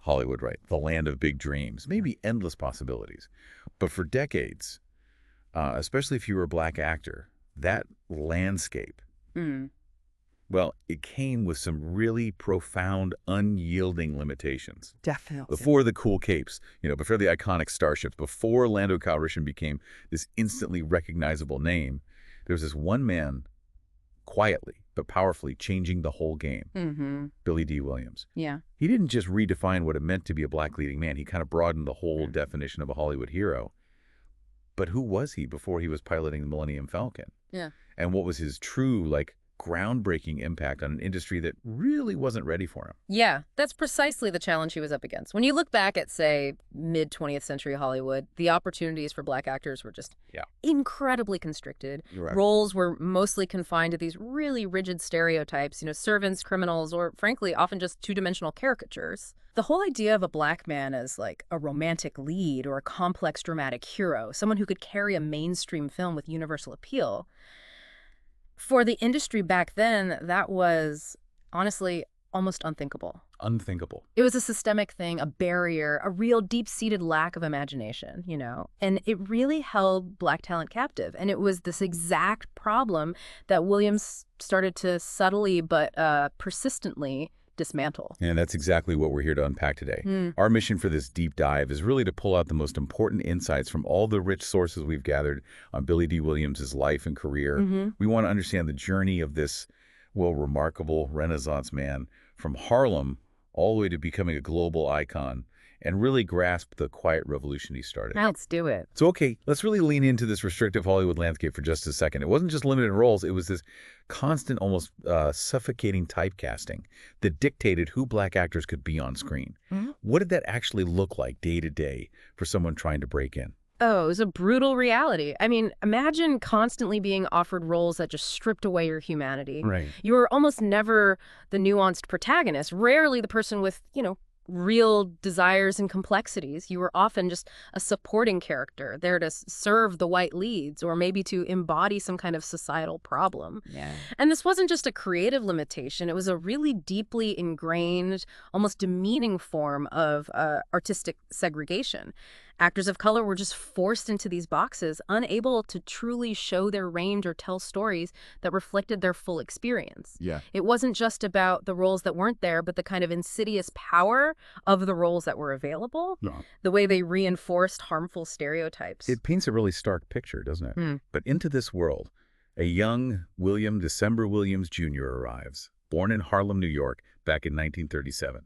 Hollywood, right? The land of big dreams, maybe endless possibilities. But for decades, especially if you were a black actor, that landscape, Mm, well, it came with some really profound, unyielding limitations. definitely. Before the cool capes, before the iconic starships, before Lando Calrissian became this instantly recognizable name, there was this one man quietly but powerfully changing the whole game, Mm-hmm. Billy Dee Williams. Yeah. He didn't just redefine what it meant to be a black leading man. He kind of broadened the whole definition of a Hollywood hero. But who was he before he was piloting the Millennium Falcon? Yeah. And what was his true, groundbreaking impact on an industry that really wasn't ready for him? Yeah, that's precisely the challenge he was up against. When you look back at, say, mid-20th century Hollywood, the opportunities for black actors were just incredibly constricted. Right. Roles were mostly confined to these really rigid stereotypes, servants, criminals, or frankly, often just two-dimensional caricatures. The whole idea of a black man as like a romantic lead or a complex dramatic hero, someone who could carry a mainstream film with universal appeal, for the industry back then, that was honestly almost unthinkable. Unthinkable. It was a systemic thing, a barrier, a real deep-seated lack of imagination, and it really held black talent captive. And it was this exact problem that Williams started to subtly but persistently dismantle. And that's exactly what we're here to unpack today. Our mission for this deep dive is really to pull out the most important insights from all the rich sources we've gathered on Billy Dee Williams' life and career. We want to understand the journey of this, remarkable Renaissance man from Harlem all the way to becoming a global icon and really grasp the quiet revolution he started. Let's do it. So, okay, let's really lean into this restrictive Hollywood landscape for just a second. It wasn't just limited roles. It was this constant, almost suffocating typecasting that dictated who black actors could be on screen. What did that actually look like day to day for someone trying to break in? Oh, it was a brutal reality. I mean, imagine constantly being offered roles that just stripped away your humanity. Right. You were almost never the nuanced protagonist, rarely the person with, real desires and complexities. You were often just a supporting character, there to serve the white leads or maybe to embody some kind of societal problem. Yeah. And this wasn't just a creative limitation. It was a really deeply ingrained, almost demeaning form of artistic segregation. Actors of color were just forced into these boxes, unable to truly show their range or tell stories that reflected their full experience. Yeah. It wasn't just about the roles that weren't there, but the kind of insidious power of the roles that were available, the way they reinforced harmful stereotypes. It paints a really stark picture, doesn't it? But into this world, a young William December Williams Jr. arrives, born in Harlem, New York, back in 1937.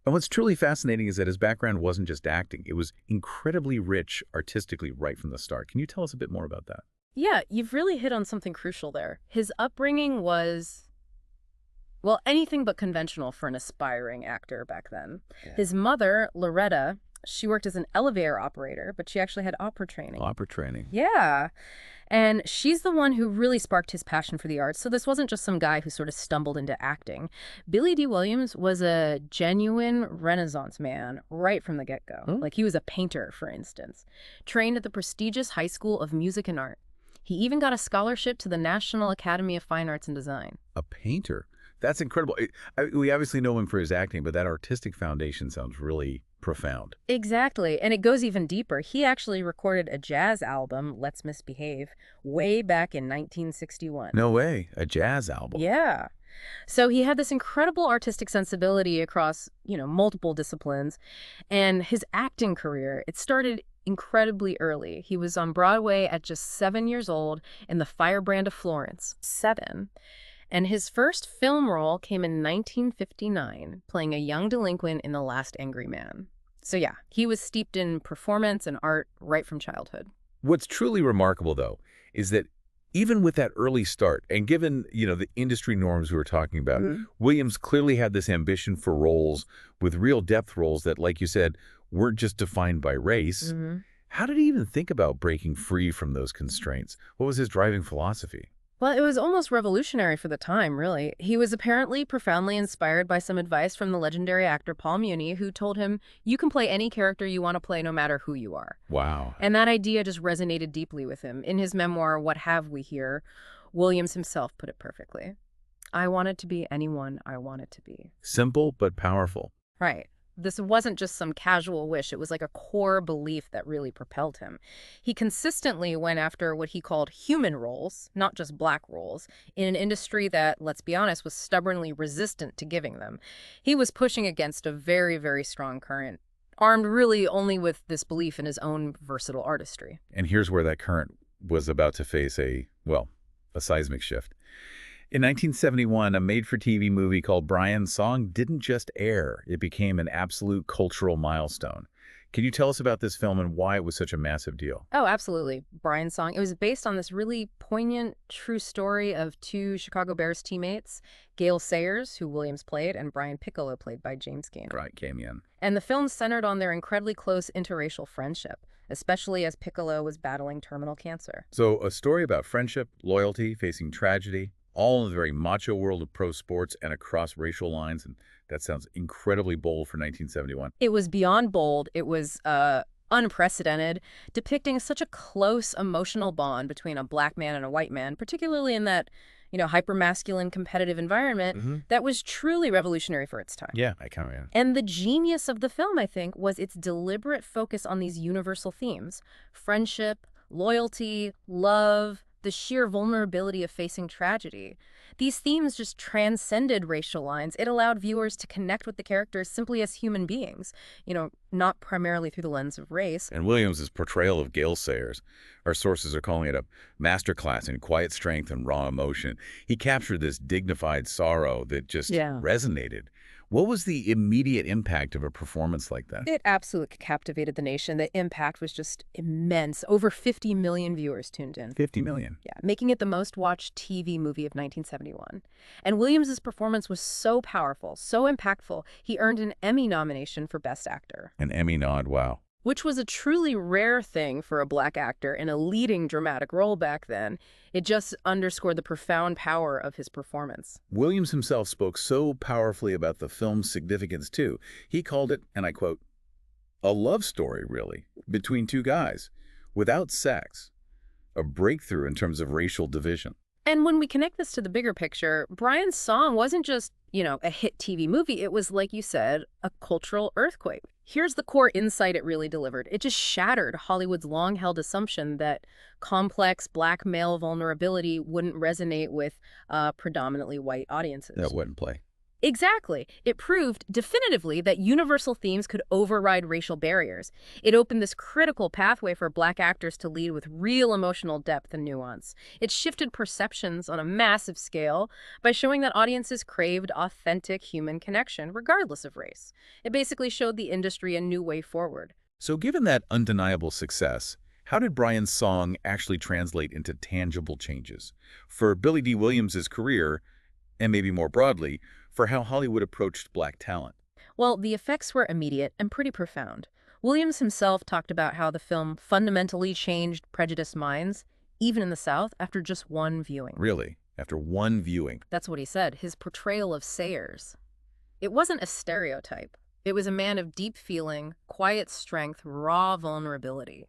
And what's truly fascinating is that his background wasn't just acting. It was incredibly rich artistically right from the start. Can you tell us a bit more about that? Yeah, you've really hit on something crucial there. His upbringing was, anything but conventional for an aspiring actor back then. Yeah. His mother, Loretta, she worked as an elevator operator, but she actually had opera training. Opera training. Yeah. And she's the one who really sparked his passion for the arts. So this wasn't just some guy who sort of stumbled into acting. Billy Dee Williams was a genuine Renaissance man right from the get-go. Like he was a painter, for instance, trained at the prestigious High School of Music and Art. He even got a scholarship to the National Academy of Fine Arts and Design. A painter? That's incredible. We obviously know him for his acting, but that artistic foundation sounds really profound. Exactly. And it goes even deeper. He actually recorded a jazz album, Let's Misbehave, way back in 1961. No way. A jazz album. Yeah. So he had this incredible artistic sensibility across, multiple disciplines. And his acting career, it started incredibly early. He was on Broadway at just 7 years old in The Firebrand of Florence. 7. And his first film role came in 1959, playing a young delinquent in The Last Angry Man. So yeah, he was steeped in performance and art right from childhood. What's truly remarkable, though, is that even with that early start, and given, the industry norms we were talking about, Williams clearly had this ambition for roles with real depth roles that, like you said, weren't just defined by race. How did he even think about breaking free from those constraints? What was his driving philosophy? Well, it was almost revolutionary for the time, really. He was apparently profoundly inspired by some advice from the legendary actor Paul Muni, who told him, you can play any character you want to play no matter who you are. Wow. And that idea just resonated deeply with him. In his memoir, What Have We Here, Williams himself put it perfectly. I wanted to be anyone I wanted to be. Simple but powerful. Right. This wasn't just some casual wish. It was like a core belief that really propelled him. He consistently went after what he called human roles, not just black roles, in an industry that, let's be honest, was stubbornly resistant to giving them. He was pushing against a very, very strong current, armed really only with this belief in his own versatile artistry. And here's where that current was about to face a seismic shift. In 1971, a made-for-TV movie called Brian's Song didn't just air. It became an absolute cultural milestone. Can you tell us about this film and why it was such a massive deal? Oh, absolutely. Brian's Song. It was based on this really poignant, true story of two Chicago Bears teammates, Gale Sayers, who Williams played, and Brian Piccolo, played by James Gaynor. Right, came in. And the film centered on their incredibly close interracial friendship, especially as Piccolo was battling terminal cancer. So a story about friendship, loyalty, facing tragedy, all in the very macho world of pro sports and across racial lines, and that sounds incredibly bold for 1971. It was beyond bold. It was unprecedented, depicting such a close emotional bond between a black man and a white man, particularly in that, hyper-masculine competitive environment that was truly revolutionary for its time. Yeah, I kind of. And the genius of the film, I think, was its deliberate focus on these universal themes: friendship, loyalty, love, the sheer vulnerability of facing tragedy. These themes just transcended racial lines. It allowed viewers to connect with the characters simply as human beings, not primarily through the lens of race. And Williams' portrayal of Gale Sayers, our sources are calling it a masterclass in quiet strength and raw emotion. He captured this dignified sorrow that just resonated. What was the immediate impact of a performance like that? It absolutely captivated the nation. The impact was just immense. Over 50 million viewers tuned in. 50 million. Yeah, making it the most watched TV movie of 1971. And Williams' performance was so powerful, so impactful, he earned an Emmy nomination for Best Actor. An Emmy nod, wow. Which was a truly rare thing for a black actor in a leading dramatic role back then. It just underscored the profound power of his performance. Williams himself spoke so powerfully about the film's significance, too. He called it, and I quote, a love story, really, between two guys, without sex, a breakthrough in terms of racial division. And when we connect this to the bigger picture, Brian's Song wasn't just, a hit TV movie. It was, like you said, a cultural earthquake. Here's the core insight it really delivered. It just shattered Hollywood's long-held assumption that complex black male vulnerability wouldn't resonate with predominantly white audiences. That wouldn't play. Exactly. It proved definitively that universal themes could override racial barriers. It opened this critical pathway for black actors to lead with real emotional depth and nuance. It shifted perceptions on a massive scale by showing that audiences craved authentic human connection, regardless of race. It basically showed the industry a new way forward. So given that undeniable success, how did Brian's Song actually translate into tangible changes for Billy Dee Williams' career, and maybe more broadly, for how Hollywood approached black talent? Well, the effects were immediate and pretty profound. Williams himself talked about how the film fundamentally changed prejudiced minds, even in the South, after just one viewing. Really? After one viewing? That's what he said. His portrayal of Sayers. It wasn't a stereotype. It was a man of deep feeling, quiet strength, raw vulnerability.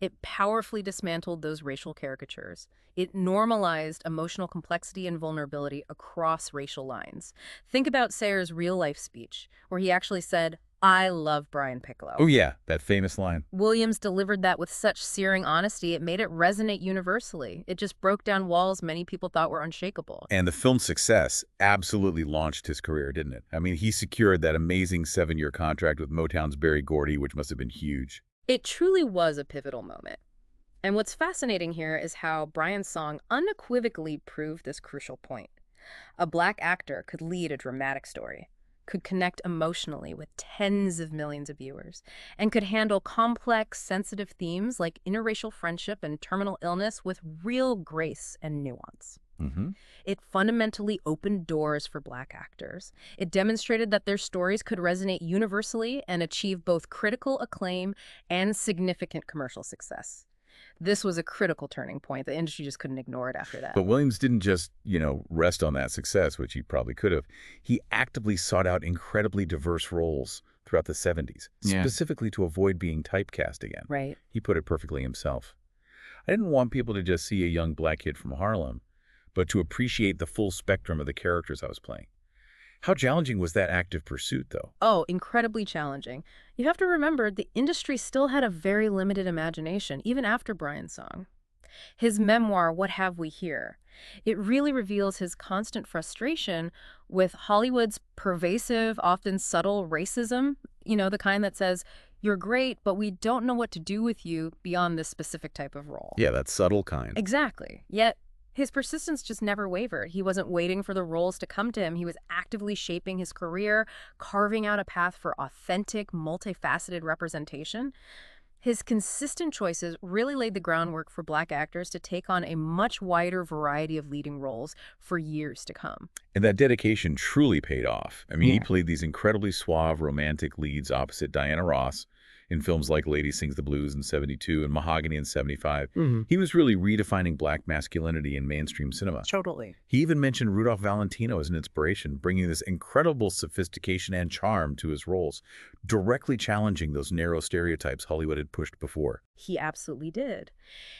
It powerfully dismantled those racial caricatures. It normalized emotional complexity and vulnerability across racial lines. Think about Sayers' real-life speech, where he actually said, "I love Brian Piccolo." Oh yeah, that famous line. Williams delivered that with such searing honesty, it made it resonate universally. It just broke down walls many people thought were unshakable. And the film's success absolutely launched his career, didn't it? I mean, he secured that amazing 7-year contract with Motown's Berry Gordy, which must have been huge. It truly was a pivotal moment. And what's fascinating here is how Brian's Song unequivocally proved this crucial point. A black actor could lead a dramatic story, could connect emotionally with tens of millions of viewers, and could handle complex, sensitive themes like interracial friendship and terminal illness with real grace and nuance. It fundamentally opened doors for black actors. It demonstrated that their stories could resonate universally and achieve both critical acclaim and significant commercial success. This was a critical turning point. The industry just couldn't ignore it after that. But Williams didn't just, rest on that success, which he probably could have. He actively sought out incredibly diverse roles throughout the 70s, specifically to avoid being typecast again. Right. He put it perfectly himself. I didn't want people to just see a young black kid from Harlem, but to appreciate the full spectrum of the characters I was playing. How challenging was that active pursuit, though? Oh, incredibly challenging. You have to remember the industry still had a very limited imagination, even after Brian's song. His memoir, What Have We Here? It really reveals his constant frustration with Hollywood's pervasive, often subtle racism, the kind that says, you're great, but we don't know what to do with you beyond this specific type of role. Yeah, that subtle kind. Exactly. Yet, his persistence just never wavered. He wasn't waiting for the roles to come to him. He was actively shaping his career, carving out a path for authentic, multifaceted representation. His consistent choices really laid the groundwork for Black actors to take on a much wider variety of leading roles for years to come. And that dedication truly paid off. I mean, he Yeah. played these incredibly suave, romantic leads opposite Diana Ross in films like Lady Sings the Blues in '72 and Mahogany in '75. He was really redefining Black masculinity in mainstream cinema. Totally. He even mentioned Rudolph Valentino as an inspiration, bringing this incredible sophistication and charm to his roles, directly challenging those narrow stereotypes Hollywood had pushed before. He absolutely did.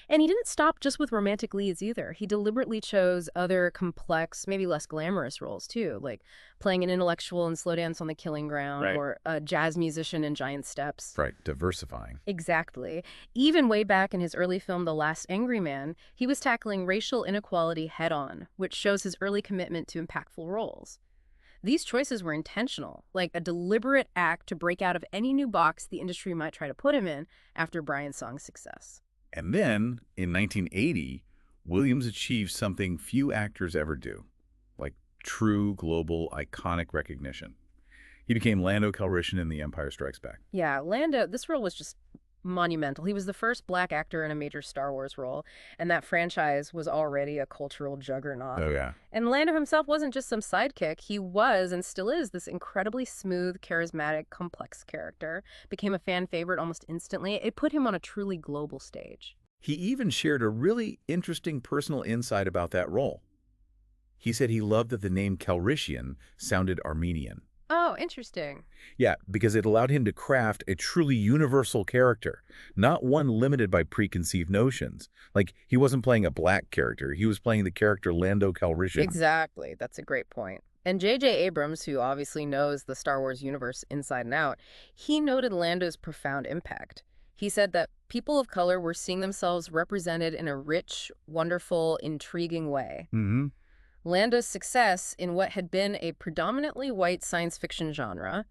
And he didn't stop just with romantic leads either. He deliberately chose other complex, maybe less glamorous roles too, like playing an intellectual in Slow Dance on the Killing Ground Right. or a jazz musician in Giant Steps. Right, diversifying. Exactly. Even way back in his early film, The Last Angry Man, he was tackling racial inequality head-on, which shows his early commitment to impactful roles. These choices were intentional, like a deliberate act to break out of any new box the industry might try to put him in after Brian's song's success. And then, in 1980, Williams achieved something few actors ever do, like true global iconic recognition. He became Lando Calrissian in The Empire Strikes Back. Yeah, Lando, this role was just monumental. He was the first Black actor in a major Star Wars role, and that franchise was already a cultural juggernaut. Oh, yeah. And Lando himself wasn't just some sidekick. He was, and still is, this incredibly smooth, charismatic, complex character. Became a fan favorite almost instantly. It put him on a truly global stage. He even shared a really interesting personal insight about that role. He said he loved that the name Calrissian sounded Armenian. Oh, interesting. Yeah, because it allowed him to craft a truly universal character, not one limited by preconceived notions. Like, he wasn't playing a Black character, he was playing the character Lando Calrissian. Exactly. That's a great point. And J.J. Abrams, who obviously knows the Star Wars universe inside and out, he noted Lando's profound impact. He said that people of color were seeing themselves represented in a rich, wonderful, intriguing way. Lando's success in what had been a predominantly white science fiction genre,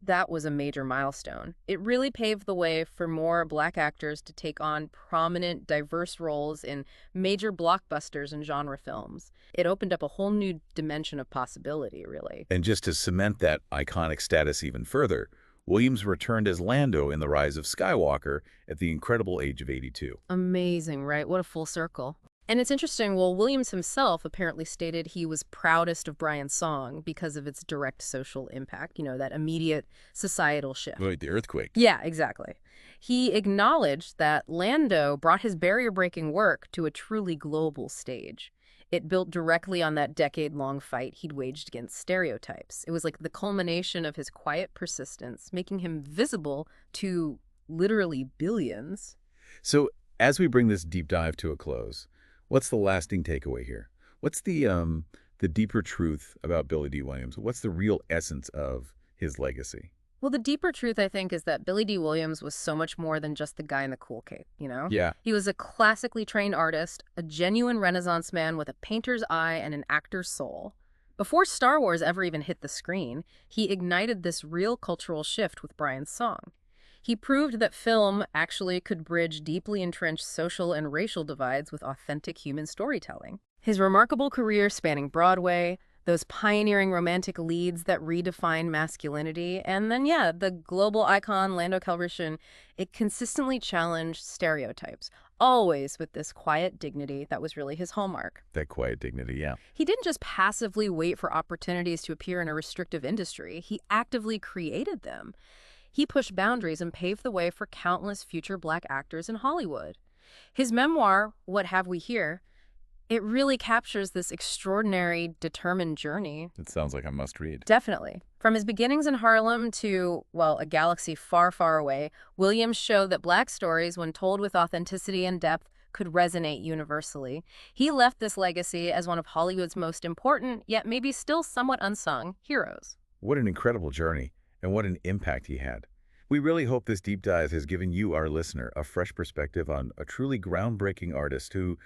that was a major milestone. It really paved the way for more Black actors to take on prominent, diverse roles in major blockbusters and genre films. It opened up a whole new dimension of possibility, really. And just to cement that iconic status even further, Williams returned as Lando in The Rise of Skywalker at the incredible age of 82. Amazing, right? What a full circle. And it's interesting, well, Williams himself apparently stated he was proudest of Brian's song because of its direct social impact, that immediate societal shift. Right, the earthquake. Yeah, exactly. He acknowledged that Lando brought his barrier-breaking work to a truly global stage. It built directly on that decade-long fight he'd waged against stereotypes. It was like the culmination of his quiet persistence, making him visible to literally billions. So, as we bring this deep dive to a close, what's the lasting takeaway here? What's the deeper truth about Billy Dee Williams? What's the real essence of his legacy? Well, the deeper truth, I think, is that Billy Dee Williams was so much more than just the guy in the cool cape, Yeah. He was a classically trained artist, a genuine Renaissance man with a painter's eye and an actor's soul. Before Star Wars ever even hit the screen, he ignited this real cultural shift with Brian's song. He proved that film actually could bridge deeply entrenched social and racial divides with authentic human storytelling. His remarkable career spanning Broadway, those pioneering romantic leads that redefine masculinity, and then, the global icon Lando Calrissian, it consistently challenged stereotypes, always with this quiet dignity that was really his hallmark. That quiet dignity, yeah. He didn't just passively wait for opportunities to appear in a restrictive industry. He actively created them. He pushed boundaries and paved the way for countless future Black actors in Hollywood. His memoir, What Have We Here? It really captures this extraordinary, determined journey. It sounds like a must-read. Definitely. From his beginnings in Harlem to, a galaxy far, far away, Williams showed that Black stories, when told with authenticity and depth, could resonate universally. He left this legacy as one of Hollywood's most important, yet maybe still somewhat unsung, heroes. What an incredible journey, and what an impact he had. We really hope this deep dive has given you, our listener, a fresh perspective on a truly groundbreaking artist who,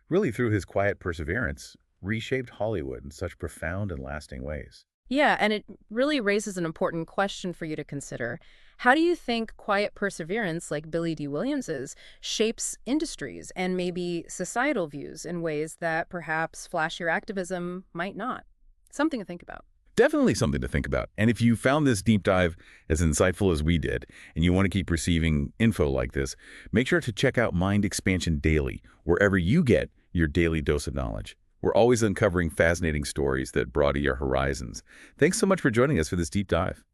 really through his quiet perseverance, reshaped Hollywood in such profound and lasting ways. Yeah, and it really raises an important question for you to consider. How do you think quiet perseverance, like Billy Dee Williams's, shapes industries and maybe societal views in ways that perhaps flashier activism might not? Something to think about. Definitely something to think about. And if you found this deep dive as insightful as we did, and you want to keep receiving info like this, make sure to check out Mind Expansion Daily, wherever you get your daily dose of knowledge. We're always uncovering fascinating stories that broaden your horizons. Thanks so much for joining us for this deep dive.